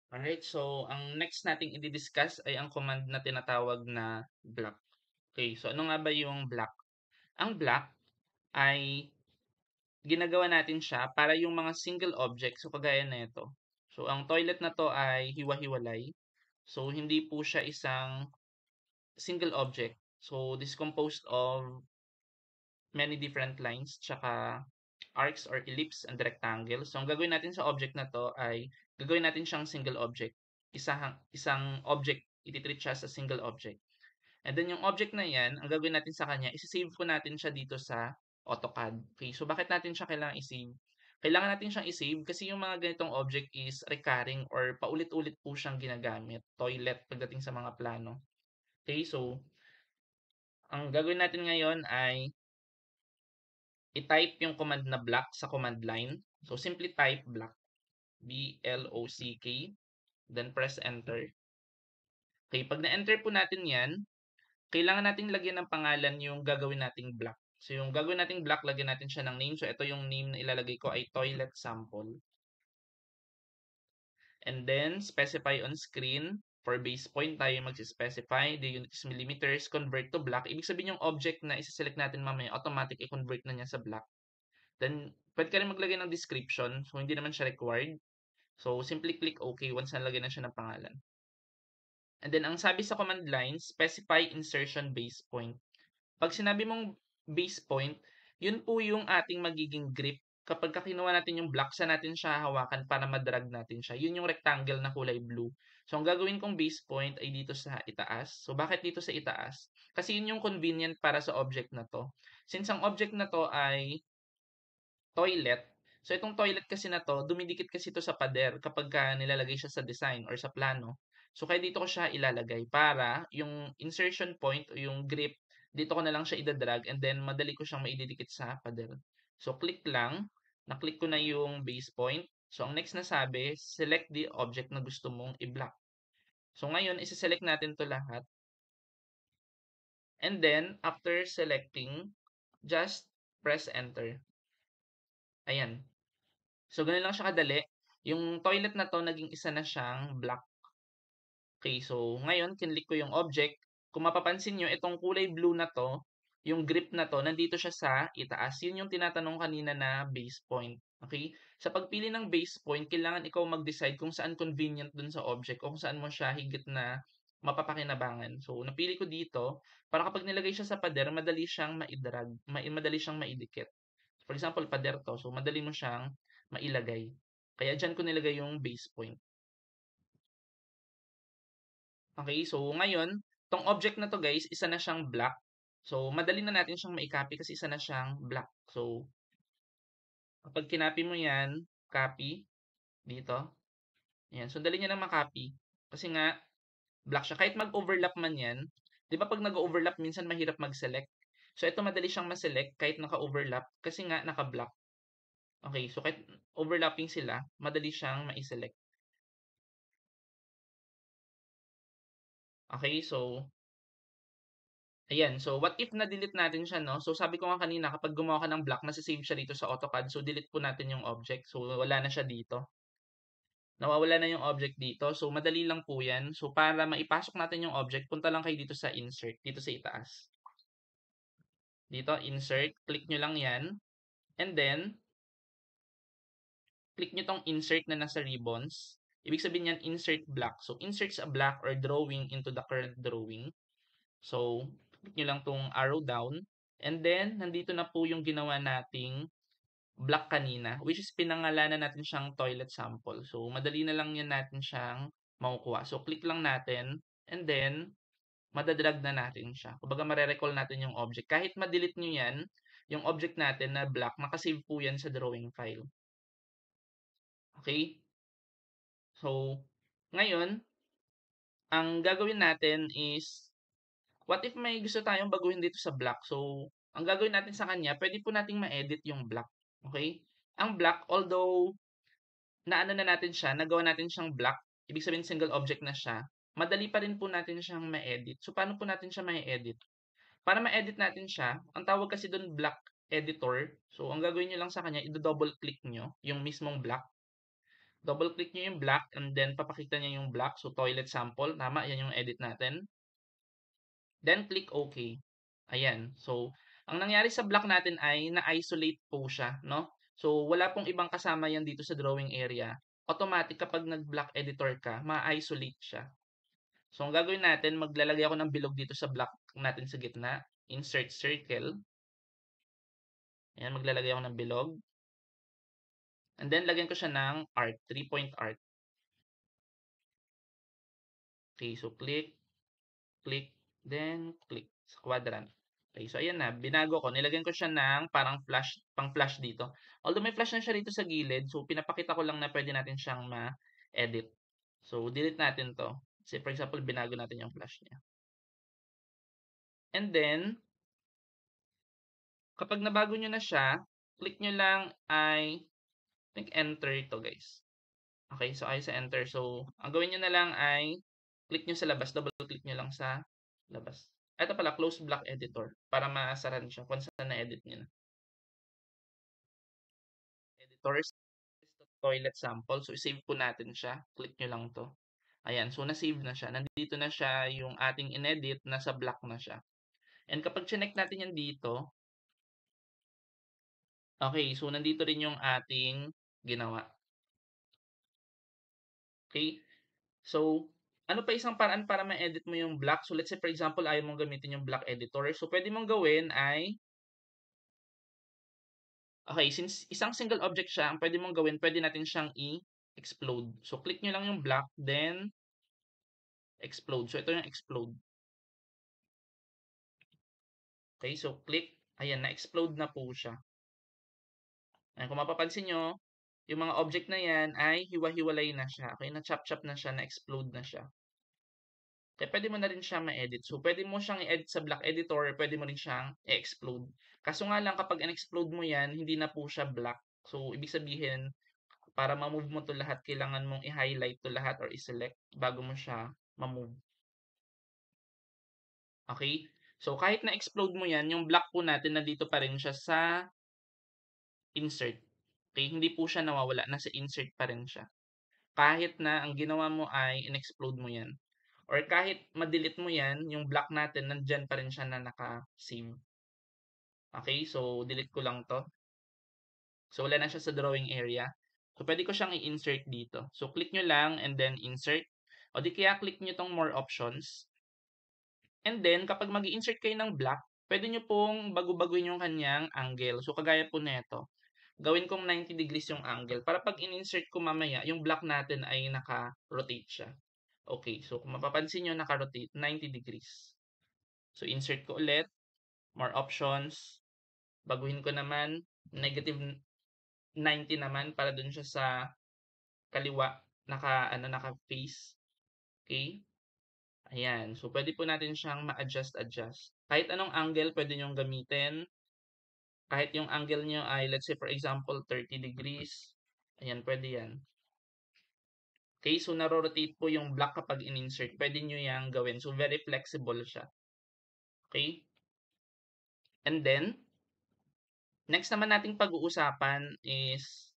Alright, so ang next nating i-discuss ay ang command na tinatawag na block. Okay, so ano nga ba yung block? Ang block ay ginagawa natin siya para yung mga single object, so kagaya nito. So ang toilet na 'to ay hiwa-hiwalay. So hindi po siya isang single object. So this composed of many different lines tsaka arcs or ellipse and rectangle. So ang gagawin natin sa object na 'to ay gagawin natin siyang single object. Isang object, iti-treat siya sa single object. And then yung object na 'yan, ang gagawin natin sa kanya, isi-save po natin siya dito sa AutoCAD. Okay, so bakit natin siya kailangang i-save? Kailangan natin siyang i-save kasi yung mga ganitong object is recurring or paulit-ulit po siyang ginagamit. Toilet pagdating sa mga plano. Okay, so ang gagawin natin ngayon ay i-type yung command na block sa command line. So simply type block, B-L-O-C-K, then press enter. Okay, pag na-enter po natin 'yan, kailangan nating lagyan ng pangalan yung gagawin nating block. So yung gagawin nating block, lagyan natin siya ng name. So ito yung name na ilalagay ko ay toilet sample. And then specify on screen. For base point tayo magsi-specify. The unit is millimeters. Convert to block. Ibig sabihin yung object na isa-select natin mamaya, automatic i-convert na niya sa block. Then pwede ka rin maglagay ng description. So hindi naman siya required. So simply click OK once nalagyan na siya ng pangalan. And then ang sabi sa command line, specify insertion base point. Pag sinabi mong base point, yun po yung ating magiging grip kapag kinuha natin yung block, saan natin siya hahawakan para madrag natin siya. Yun yung rectangle na kulay blue. So, ang gagawin kong base point ay dito sa itaas. So, bakit dito sa itaas? Kasi yun yung convenient para sa object na to. Since ang object na to ay toilet, so itong toilet kasi na to, dumidikit kasi ito sa pader kapag nilalagay siya sa design or sa plano. So, kaya dito ko siya ilalagay para yung insertion point o yung grip, dito ko na lang siya idadrag and then madali ko siyang maididikit sa pader. So, click lang. Na-click ko na yung base point. So, ang next na sabi, select the object na gusto mong i-block. So, ngayon, isi-select natin to lahat. And then, after selecting, just press enter. Ayan. So, gano'n lang siya kadali. Yung toilet na 'to naging isa na siyang block. Okay, so ngayon kinlik ko yung object. Kung mapapansin niyo itong kulay blue na 'to, yung grip na 'to nandito siya sa itaas. Yun yung tinatanong kanina na base point, okay? Sa pagpili ng base point kailangan ikaw mag-decide kung saan convenient dun sa object o kung saan mo siya higit na mapapakinabangan. So, napili ko dito para kapag nilagay siya sa pader madali siyang maidrag, madali siyang maidikit. For example, pader 'to, so madali mo siyang mailagay. Kaya diyan ko nilagay yung base point. Okay, so ngayon, 'tong object na 'to guys, isa na siyang block. So, madali na natin siyang mai-copy kasi isa na siyang block. So, kapag kinopy mo 'yan, copy dito, ayan. So, dali niya na ma-copy kasi nga block siya. Kahit mag-overlap man 'yan, 'di ba 'pag nag-o-overlap minsan mahirap mag-select? So, ito madali siyang ma-select kahit naka-overlap kasi nga naka-block. Okay, so kahit overlapping sila, madali siyang mai-select. Okay, so ayan. So, what if na-delete natin siya 'no? So, sabi ko nga kanina kapag gumawa ka ng block mase-save siya dito sa AutoCAD. So, delete po natin yung object. So, wala na siya dito. Nawawala na yung object dito. So, madali lang po 'yan. So, para maipasok natin yung object, punta lang kayo dito sa insert, dito sa itaas. Dito, insert, click nyo lang 'yan. And then, click nyo 'tong insert na nasa ribbons. Ibig sabihin niyan, insert block. So, insert a block or drawing into the current drawing. So, click nyo lang 'tong arrow down. And then, nandito na po yung ginawa nating block kanina, which is pinangalanan natin siyang toilet sample. So, madali na lang yan natin siyang makukuha. So, click lang natin and then madadrag na natin siya. Kumbaga mare-recall natin yung object. Kahit ma-delete nyo yan, yung object natin na block, nakasave po yan sa drawing file. Okay? So, ngayon, ang gagawin natin is, what if may gusto tayong baguhin dito sa block? So, ang gagawin natin sa kanya, pwede po nating ma-edit yung block. Okay? Ang block, although naano na natin siya, nagawa natin siyang block, ibig sabihin single object na siya, madali pa rin po natin siyang ma-edit. So, paano po natin siya ma-edit? Para ma-edit natin siya, ang tawag kasi doon block editor. So, ang gagawin nyo lang sa kanya, i-double click nyo yung mismong block. Double click nyo yung block and then papakita niya yung block. So, toilet sample. Tama, yan yung edit natin. Then, click OK. Ayan. So, ang nangyari sa block natin ay na-isolate po siya, no? So, wala pong ibang kasama yan dito sa drawing area. Automatic kapag nag-block editor ka, ma-isolate siya. So, ang gagawin natin, maglalagay ako ng bilog dito sa block natin sa gitna. Insert circle. Ayan, maglalagay ako ng bilog. And then, lagyan ko siya ng arc, 3-point arc. Okay, so click, click, then click sa quadrant. Okay, so ayan na, binago ko. Nilagyan ko siya ng parang flash, pang flash dito. Although may flash na siya dito sa gilid, so pinapakita ko lang na pwede natin siyang ma-edit. So, delete natin to. Say, for example, binago natin yung flash niya. And then, kapag nabago nyo na siya, click nyo lang ay, I think enter ito guys. Okay, so ay sa enter. So, ang gawin nyo na lang ay, click nyo sa labas, double click nyo lang sa labas. Ito pala, close block editor, para masaran siya kung saan na-edit nyo na. Editors, toilet sample. So, i-save po natin siya. Click nyo lang to. Ayan, so na-save na siya. Nandito na siya yung ating inedit, nasa block na siya. And kapag chinek natin yan dito, okay, so nandito rin yung ating ginawa. Okay? So, ano pa isang paraan para ma-edit mo yung block? So, let's say for example, ayaw mong gamitin yung block editor. So, pwede mong gawin ay, okay, since isang single object siya, ang pwede mong gawin, pwede natin siyang i-explode. So, click nyo lang yung block, then explode. So, ito yung explode. Okay, so click. Ayan, na-explode na po siya. Ayan, kung mapapansin nyo, yung mga object na yan ay hiwa-hiwalay na siya. Okay, na-chop-chop na siya, na-explode na siya. Kaya pwede mo na rin siya ma-edit. So, pwede mo siyang i-edit sa block editor, pwede mo rin siyang i-explode. Kaso nga lang, kapag in-explode mo yan, hindi na po siya black. So, ibig sabihin, para ma-move mo to lahat, kailangan mong i-highlight to lahat or i-select bago mo siya ma-move. Okay? So, kahit na-explode mo yan, yung block po natin, nandito pa rin siya sa insert. Okay? Hindi po siya nawawala. Nasa insert pa rin siya. Kahit na ang ginawa mo ay in-explode mo yan. Or kahit ma-delete mo yan, yung block natin, nandyan pa rin siya na naka-save. Okay? So, delete ko lang to. So, wala na siya sa drawing area. So, pwede ko siyang i-insert dito. So, click nyo lang and then insert. O di kaya click nyo tong more options. And then, kapag mag insert kayo ng block, pwede nyo pong bago-baguin yung kanyang angle. So, kagaya po nito. Gawin kong 90 degrees yung angle. Para pag in-insert ko mamaya, yung block natin ay naka-rotate siya. Okay, so kung mapapansin nyo, naka-rotate 90 degrees. So, insert ko ulit. More options. Baguhin ko naman. Negative 90 naman para dun siya sa kaliwa. Naka-face. Okay? Ayan. So, pwede po natin siyang ma-adjust. Kahit anong angle pwede nyong gamitin. Kahit yung angle nyo ay, let's say for example, 30 degrees. Ayan, pwede yan. Okay, so naro-rotate po yung block kapag in-insert. Pwede nyo yang gawin. So, very flexible siya. Okay? And then, next naman nating pag-uusapan is,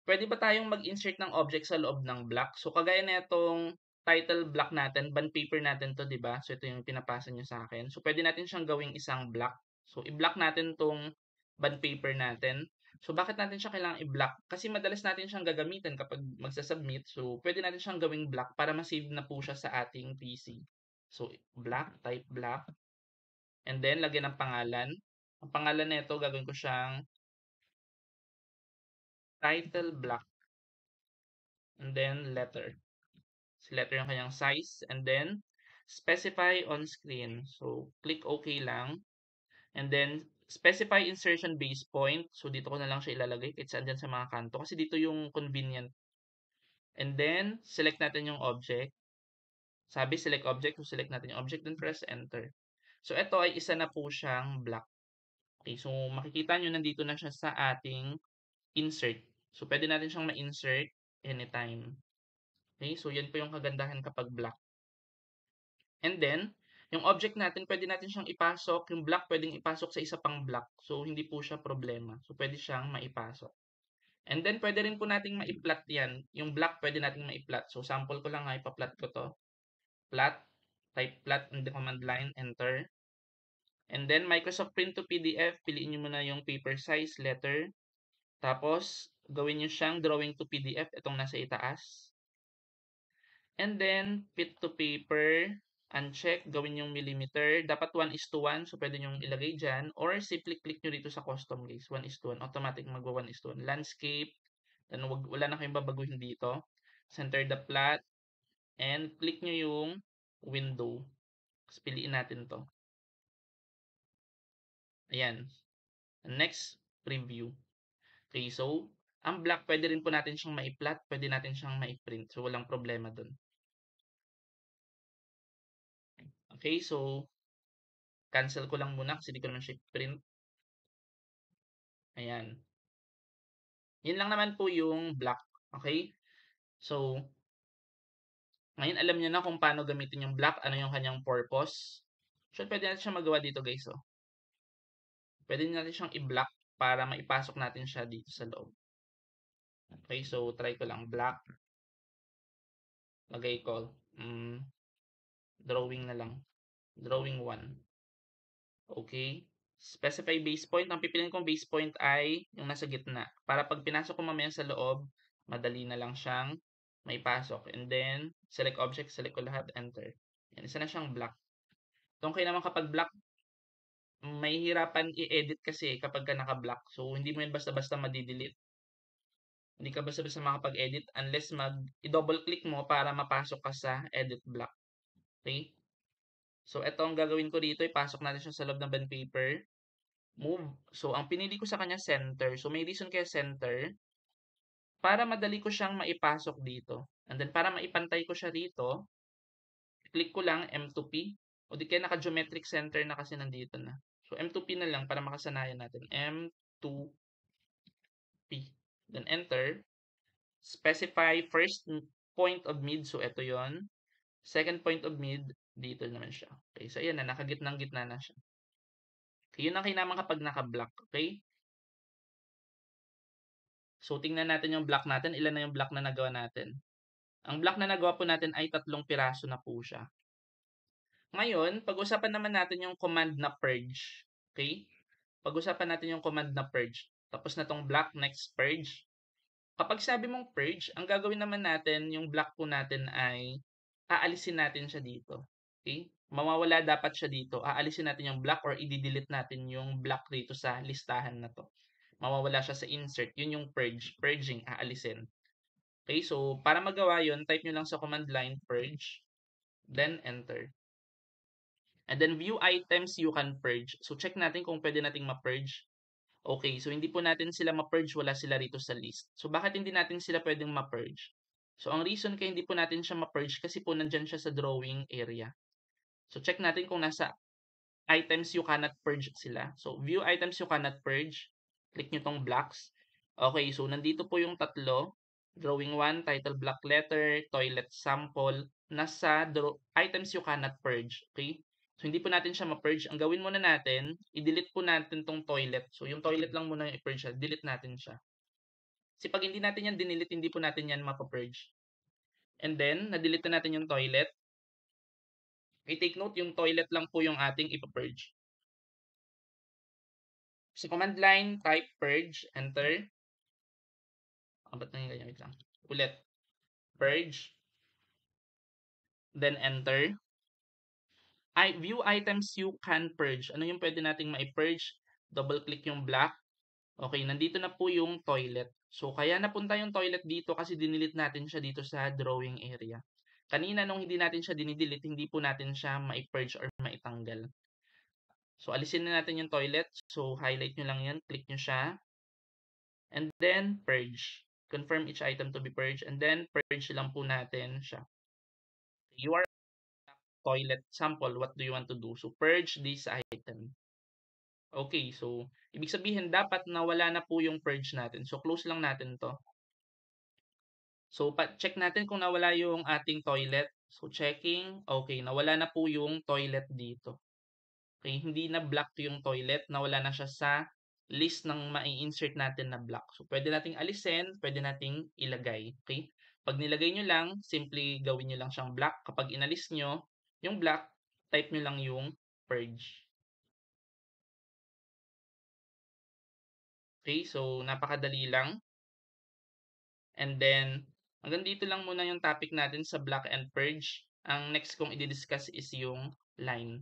pwede ba tayong mag-insert ng object sa loob ng block? So, kagaya na itong title block natin, bond paper natin to, di ba? So, ito yung pinapasa nyo sa akin. So, pwede natin siyang gawing isang block. So, i-block natin tong bond paper natin. So, bakit natin siya kailangang i-block? Kasi madalas natin siyang gagamitin kapag magsa-submit. So, pwede natin siyang gawing block para ma-save na po siya sa ating PC. So, block, type block. And then, lagyan ng pangalan. Ang pangalan na ito, gagawin ko siyang title block. And then, letter. Si letter yung kanyang size. And then, specify on screen. So, click OK lang. And then, specify insertion base point. So, dito ko na lang siya ilalagay kahit saan dyan sa mga kanto. Kasi dito yung convenient. And then, select natin yung object. Sabi, select object. So, select natin yung object. Then, press enter. So, ito ay isa na po siyang block. Okay, so makikita nyo nandito na siya sa ating insert. So, pwede natin siyang ma-insert anytime. Okay, so yan po yung kagandahan kapag block. And then, yung object natin, pwede natin siyang ipasok. Yung block, pwedeng ipasok sa isa pang block. So, hindi po siya problema. So, pwede siyang maipasok. And then, pwede rin po nating ma-plot yan. Yung block, pwede nating ma-plot. So, sample ko lang ha, ipa-plot ko to. Plot, type plot in the command line, enter. And then, Microsoft Print to PDF, piliin nyo muna yung paper size, letter. Tapos, gawin nyo siyang drawing to PDF, itong nasa itaas. And then, fit to paper, uncheck, gawin yung millimeter. Dapat 1:1, so pwede nyo ilagay dyan. Or, simply click nyo dito sa custom guys, 1:1. Automatic magwa 1:1. Landscape, then wala na kayong babaguhin dito. Center the plot, and click nyo yung window. Tapos, piliin natin to. Ayan. Next, preview. Okay, so, ang black, pwede rin po natin siyang ma-plot, pwede natin siyang ma-print. So, walang problema dun. Okay, so, cancel ko lang muna kasi di ko naman siya print. Ayan. Yun lang naman po yung black. Okay? So, ngayon alam niyo na kung paano gamitin yung black, ano yung kanyang purpose. So, pwede natin siya magawa dito guys. Oh. Pwede natin siyang i-block para maipasok natin siya dito sa loob. Okay, so try ko lang black. Lagay ko drawing na lang. Drawing 1. Okay. Specify base point. Ang pipiliin kong base point ay yung nasa gitna. Para pag pinasok ko mamaya sa loob, madali na lang siyang maipasok. And then, select object, select ko lahat, enter. Yan, isa na siyang black. Tungkol naman kapag black, may hirapan i-edit kasi kapag ka naka-black. So, hindi mo yan basta-basta madidelete. Hindi ka basta-basta makapag-edit unless i-double click mo para mapasok ka sa edit block. Okay? So, ito ang gagawin ko dito. Ipasok natin siya sa loob ng bond paper. Move. So, ang pinili ko sa kanya center. So, may reason kaya center. Para madali ko siyang maipasok dito. And then, para maipantay ko siya rito, click ko lang M2P. O di kaya naka-geometric center na kasi nandito na. So, M2P na lang para makasanayan natin. M2P. Then, enter. Specify first point of mid. So, ito yon. Second point of mid, dito naman siya. Okay, so ayan na, nakagitnang-gitna na siya. Okay, yun ang kailangan kapag naka-block. Okay? So, tingnan natin yung block natin. Ilan na yung block na nagawa natin? Ang block na nagawa po natin ay 3 piraso na po siya. Ngayon, pag-usapan naman natin yung command na purge. Okay? Pag-usapan natin yung command na purge. Tapos na tong block, next purge. Kapag sabi mong purge, ang gagawin naman natin, yung block po natin ay aalisin natin siya dito. Okay? Mawawala dapat siya dito. Aalisin natin yung block or i-delete natin yung block dito sa listahan na to. Mawawala siya sa insert. Yun yung purge. Purging, aalisin. Okay, so para magawa yun, type nyo lang sa command line, purge, then enter. And then view items you can purge. So check natin kung pwede nating ma-purge. Okay, so hindi po natin sila ma-purge, wala sila rito sa list. So bakit hindi natin sila pwedeng ma-purge? So ang reason kaya hindi po natin siya ma-purge kasi po nandyan siya sa drawing area. So check natin kung nasa items you cannot purge sila. So view items you cannot purge. Click nyo tong blocks. Okay, so nandito po yung tatlo. Drawing 1, title block letter, toilet sample. Nasa items you cannot purge. Okay? So hindi po natin siya ma-purge. Ang gawin muna natin, i-delete po natin tong toilet. So yung toilet lang muna yung i-purge siya. Delete natin siya. Kasi pag hindi natin yan dinelete, hindi po natin yan mapa-purge. And then, na-delete na natin yung toilet. I-take note, yung toilet lang po yung ating ipa-purge. Sa command line, type purge, enter. Ba't na yung ganyan? Wait lang. Ulit. Purge. Then enter. View items you can purge. Ano yung pwede nating ma-purge? Double click yung black. Okay, nandito na po yung toilet. So, kaya napunta yung toilet dito kasi dinilit natin siya dito sa drawing area. Kanina nung hindi natin siya dinidelete, hindi po natin siya ma-purge or maitanggal. So, alisin na natin yung toilet. So, highlight nyo lang yan. Click nyo siya. And then, purge. Confirm each item to be purged. And then, purge lang po natin siya. You are toilet sample. What do you want to do? So, purge this item. Okay, so, ibig sabihin, dapat nawala na po yung purge natin. So, close lang natin to. So, check natin kung nawala yung ating toilet. So, checking. Okay, nawala na po yung toilet dito. Okay, hindi na block yung toilet. Nawala na siya sa list ng mai-insert natin na block. So, pwede nating alisin, pwede nating ilagay. Okay? Pag nilagay nyo lang, simply gawin nyo lang siyang block. Kapag inalis nyo yung block, type nyo lang yung purge. Okay? So, napakadali lang. And then, hanggang dito lang muna yung topic natin sa block and purge. Ang next kong i-discuss is yung line.